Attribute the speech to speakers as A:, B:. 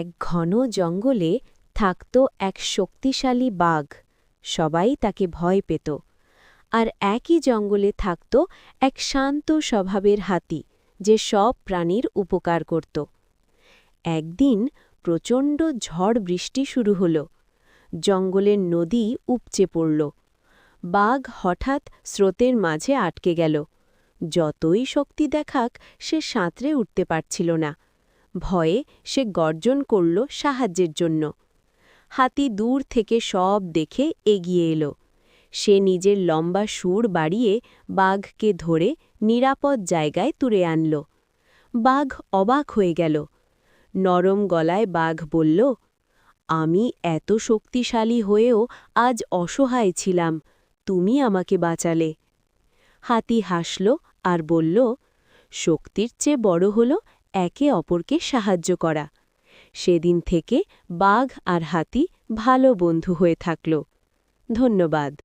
A: এক ঘন জঙ্গলে থাকত এক শক্তিশালী বাঘ। সবাই তাকে ভয় পেত। আর একই জঙ্গলে থাকত এক শান্ত স্বভাবের হাতি, যে সব প্রাণীর উপকার করত। একদিন প্রচণ্ড ঝড় বৃষ্টি শুরু হল। জঙ্গলের নদী উপচে পড়ল। বাঘ হঠাৎ স্রোতের মাঝে আটকে গেল। যতই শক্তি দেখাক সে সাঁতরে উঠতে পারছিল না। ভয়ে সে গর্জন করল সাহায্যের জন্য। হাতি দূর থেকে সব দেখে এগিয়ে এলো। সে নিজের লম্বা শুঁড় বাড়িয়ে বাঘকে ধরে নিরাপদ জায়গায় তুলে আনল। বাঘ অবাক হয়ে গেল। নরম গলায় বাঘ বলল, আমি এত শক্তিশালী হয়েও আজ অসহায় ছিলাম, তুমি আমাকে বাঁচালে। হাতি হাসল আর বলল, শক্তির চেয়ে বড় হল একে অপরকে সাহায্য করা। সেদিন থেকে বাঘ আর হাতি ভালো বন্ধু হয়ে থাকল। ধন্যবাদ।